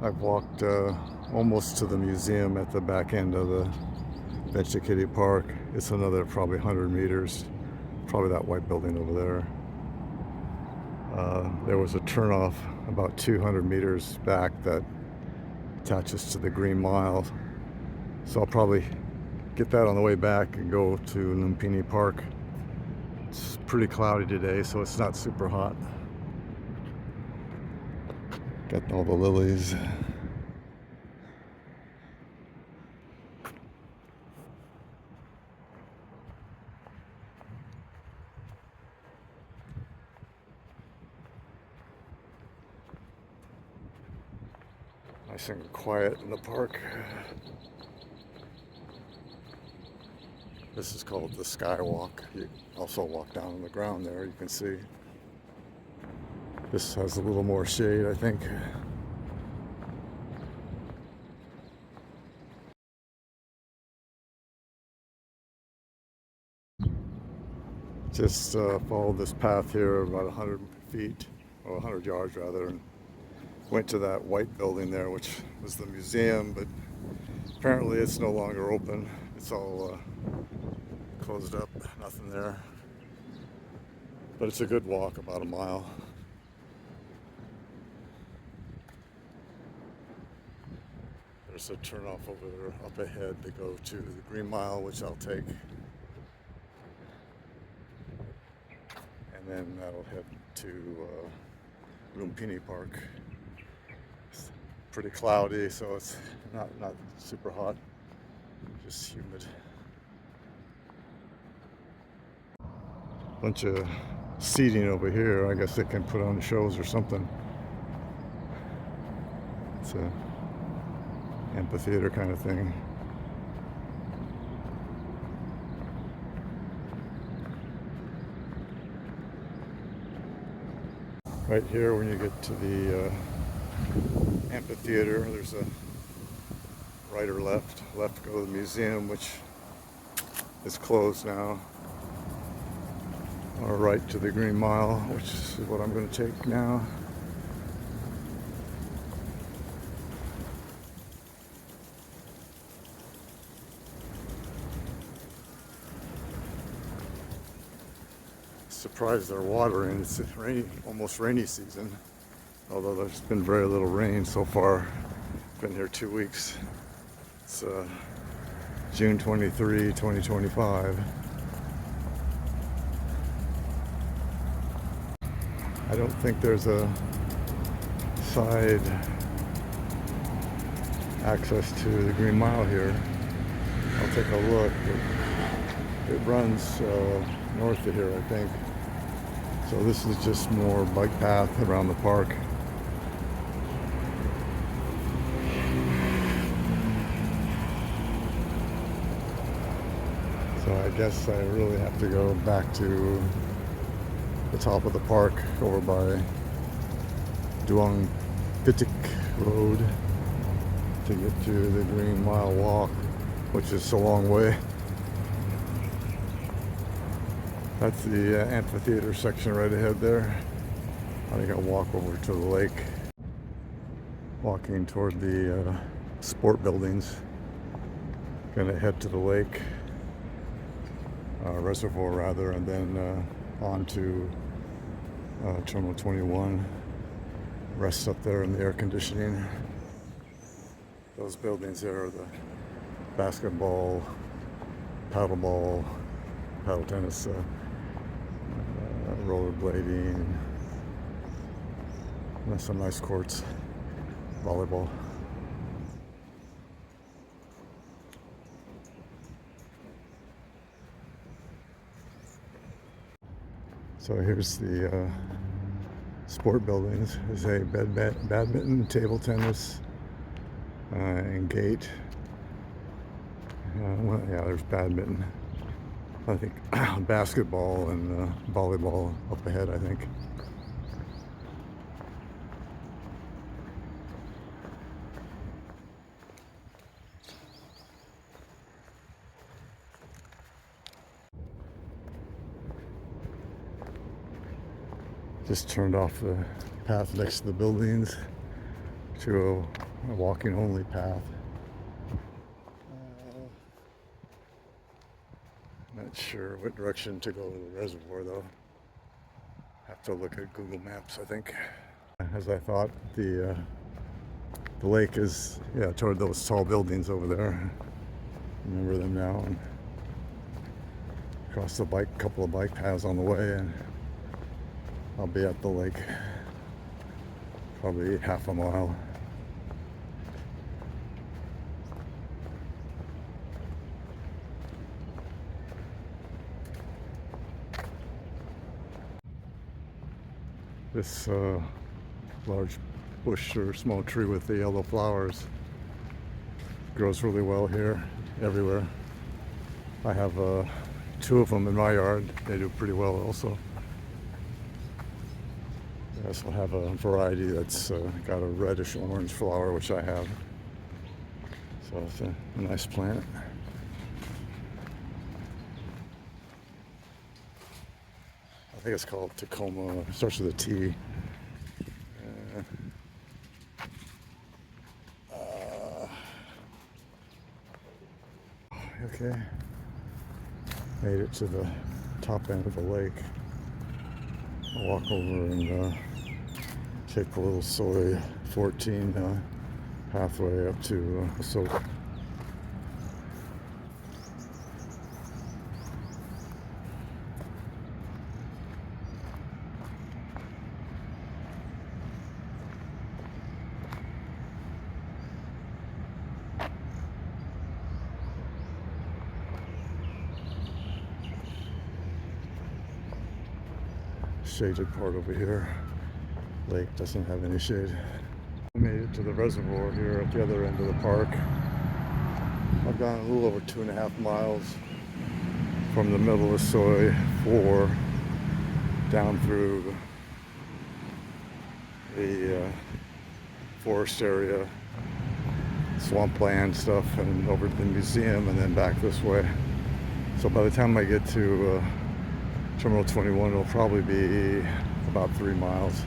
I've walked almost to the museum at the back end of the Benchakitti Park. It's another probably 100 meters, probably that white building over there. There was a turnoff about 200 meters back that attaches to the Green Mile. So I'll probably get that on the way back and go to Lumpini Park. It's pretty cloudy today, so it's not super hot. Got all the lilies. Nice and quiet in the park. This is called the skywalk. You also walk down on the ground there, you can see. This has a little more shade, I think. Just followed this path here about 100 feet, or 100 yards rather, and went to that white building there, which was the museum, but apparently it's no longer open. It's all closed up, nothing there. But it's a good walk, about a mile. There's a turnoff over there up ahead to go to the Green Mile, which I'll take. And then that'll head to Lumpini Park. It's pretty cloudy, so it's not super hot, just humid. Bunch of seating over here. I guess they can put on shows or something. It's a amphitheater kind of thing. Right here, when you get to the amphitheater, there's a right or left. Left to go to the museum, which is closed now. Or right to the Green Mile, which is what I'm going to take now. Surprised they're watering. It's rainy, almost rainy season, although there's been very little rain so far. Been here 2 weeks. It's June 23, 2025. I don't think there's a side access to the Green Mile here. I'll take a look. It runs north of here, I think. So this is just more bike path around the park. So I guess I really have to go back to the top of the park over by Duong Pitik Road to get to the Green Mile Walk, which is a long way. That's the amphitheater section right ahead there. I think I'll walk over to the lake. Walking toward the sport buildings. Gonna head to the lake, reservoir rather, and then on to Terminal 21. Rest up there in the air conditioning. Those buildings there are the basketball, paddle tennis, rollerblading, and some nice courts, volleyball. So here's the sport buildings. There's a badminton, table tennis, and gate. Well, yeah, there's badminton. I think basketball and volleyball up ahead, I think. Just turned off the path next to the buildings to a walking only path. Not sure what direction to go to the reservoir though. Have to look at Google Maps, I think. As I thought, the lake is toward those tall buildings over there. Remember them now. And across the couple of bike paths on the way, and I'll be at the lake probably half a mile. This large bush or small tree with the yellow flowers grows really well here, everywhere. I have 2 of them in my yard. They do pretty well also. I also have a variety that's got a reddish orange flower, which I have. So it's a nice plant. I think it's called Tacoma. It starts with a T. Okay. Made it to the top end of the lake. I'll walk over and take the little soy 14 pathway up to Asok. Shaded part over here. Lake doesn't have any shade. I made it to the reservoir here at the other end of the park. I've gone a little over 2.5 miles from the middle of Soy 4 down through the forest area, swampland stuff, and over to the museum, and then back this way. So by the time I get to Terminal 21, it'll probably be about 3 miles.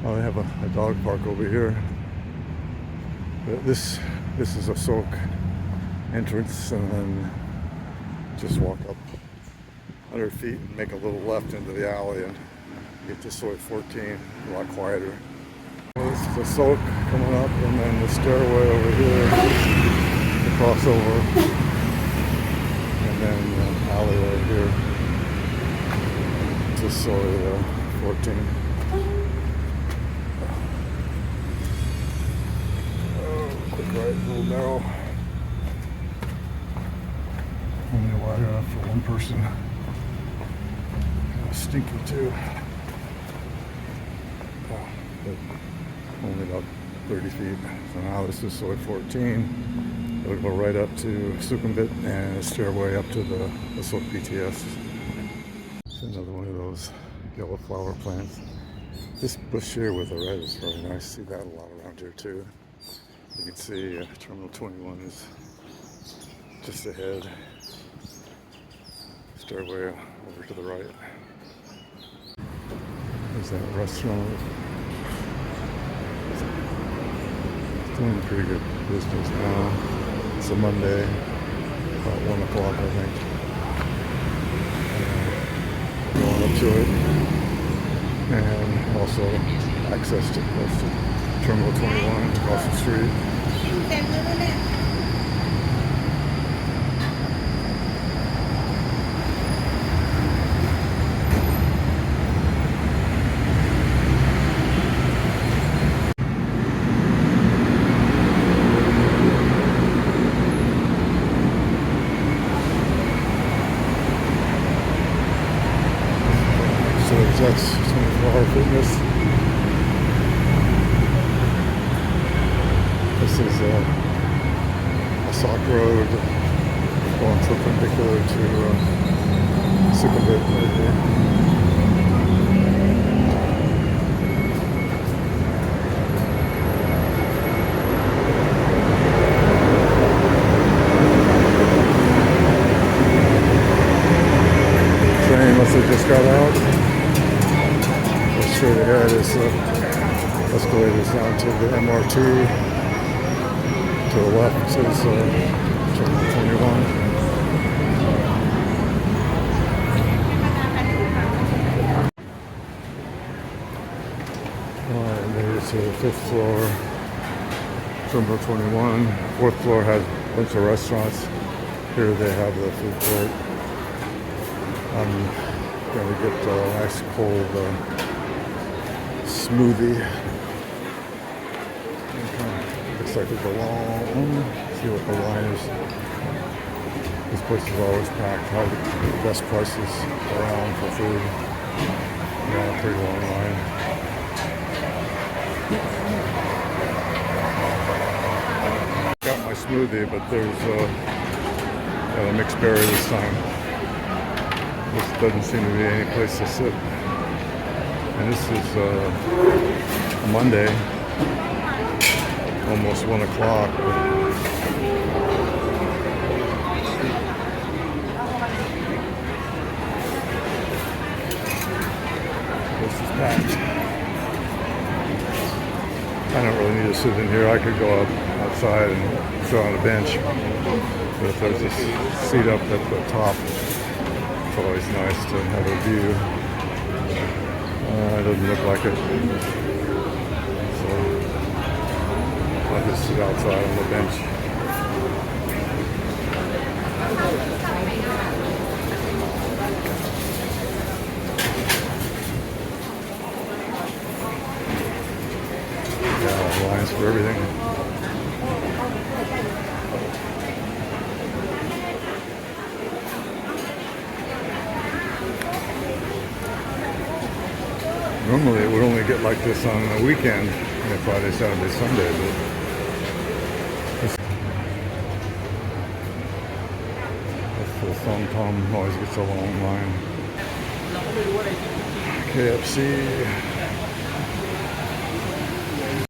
Oh, they have a dog park over here. But this is Asok entrance, and then just walk up 100 feet and make a little left into the alley and get to Soy 14, a lot quieter. Well, this is Asok coming up, and then the stairway over here, the crossover, and then the alleyway here to Soy 14. Oh, quick right, a little narrow. Only wide enough for one person. Kind of stinky too. Oh, but only about 30 feet. So now this is Soy 14. It'll go right up to Sukhumvit and a stairway up to the Asok BTS. It's another one of those yellow flower plants. This bush here with the red is really nice. See that a lot around here too. You can see Terminal 21 is just ahead. Stairway over to the right. There's that restaurant. It's doing pretty good business now. It's a Monday, about 1 o'clock I think. Going up to it, and also access to Terminal 21 across the street. So that's 24-hour fitness. This is Asok Road going perpendicular to Sukhumvit right here. Train must have just got out. Straight ahead is the escalators down to the MRT. To the left is Terminal 21. Alright, made it to the 5th floor, Terminal 21. 4th floor has a bunch of restaurants. Here they have the food court. I'm going to get a nice cold smoothie. Okay. Looks like there's a long, see what the line is. This place is always packed. Have the best prices around for food. Yeah, pretty long line. Got my smoothie, but there's got a mixed berry this time. This doesn't seem to be any place to sit. And this is Monday, almost 1 o'clock. This is packed. I don't really need to sit in here. I could go outside and sit on a bench. But if there's this seat up at the top, it's always nice to have a view. It doesn't look like it. So I'll just sit outside on the bench. Yeah, lines for everything. Normally it would only get like this on a weekend, Friday, Saturday, Sunday, but the Thom Tom always gets a long line. KFC.